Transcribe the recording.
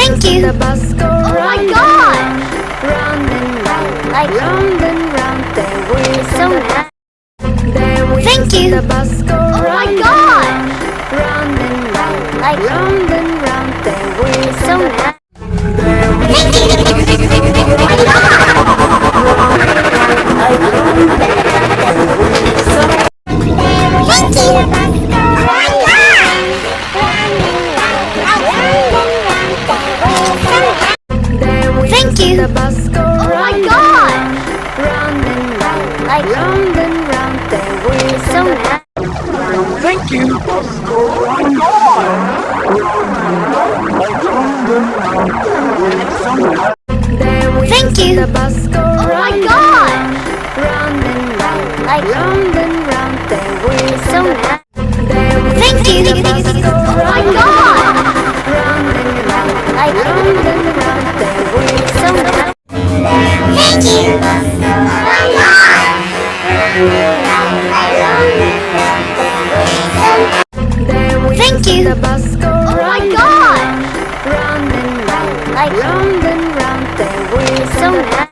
Thank you. The bus go Oh my round God. round and round, Like round and round. There wheels so on the nice. there wheels Thank on you. the bus go Oh my round God. round and round, Like round and round. There wheels so on the nice. there wheels on the bus go round Thank you. there wheels Thank on you. the bus go Oh my round God. round and round, Like round and round. There wheels so on the nice. Thank you. there wheels Thank on you. the bus go Oh my round God. round and round, Like round and round. There wheels so on the nice. there wheels Thank on you. the bus go Oh my round God. round and round, Like round and round. There wheels so on the nice. Thank you. Oh my God. there wheels Thank on you. the bus go Oh my round God. round and round, Like round and round. There wheels so on the nice.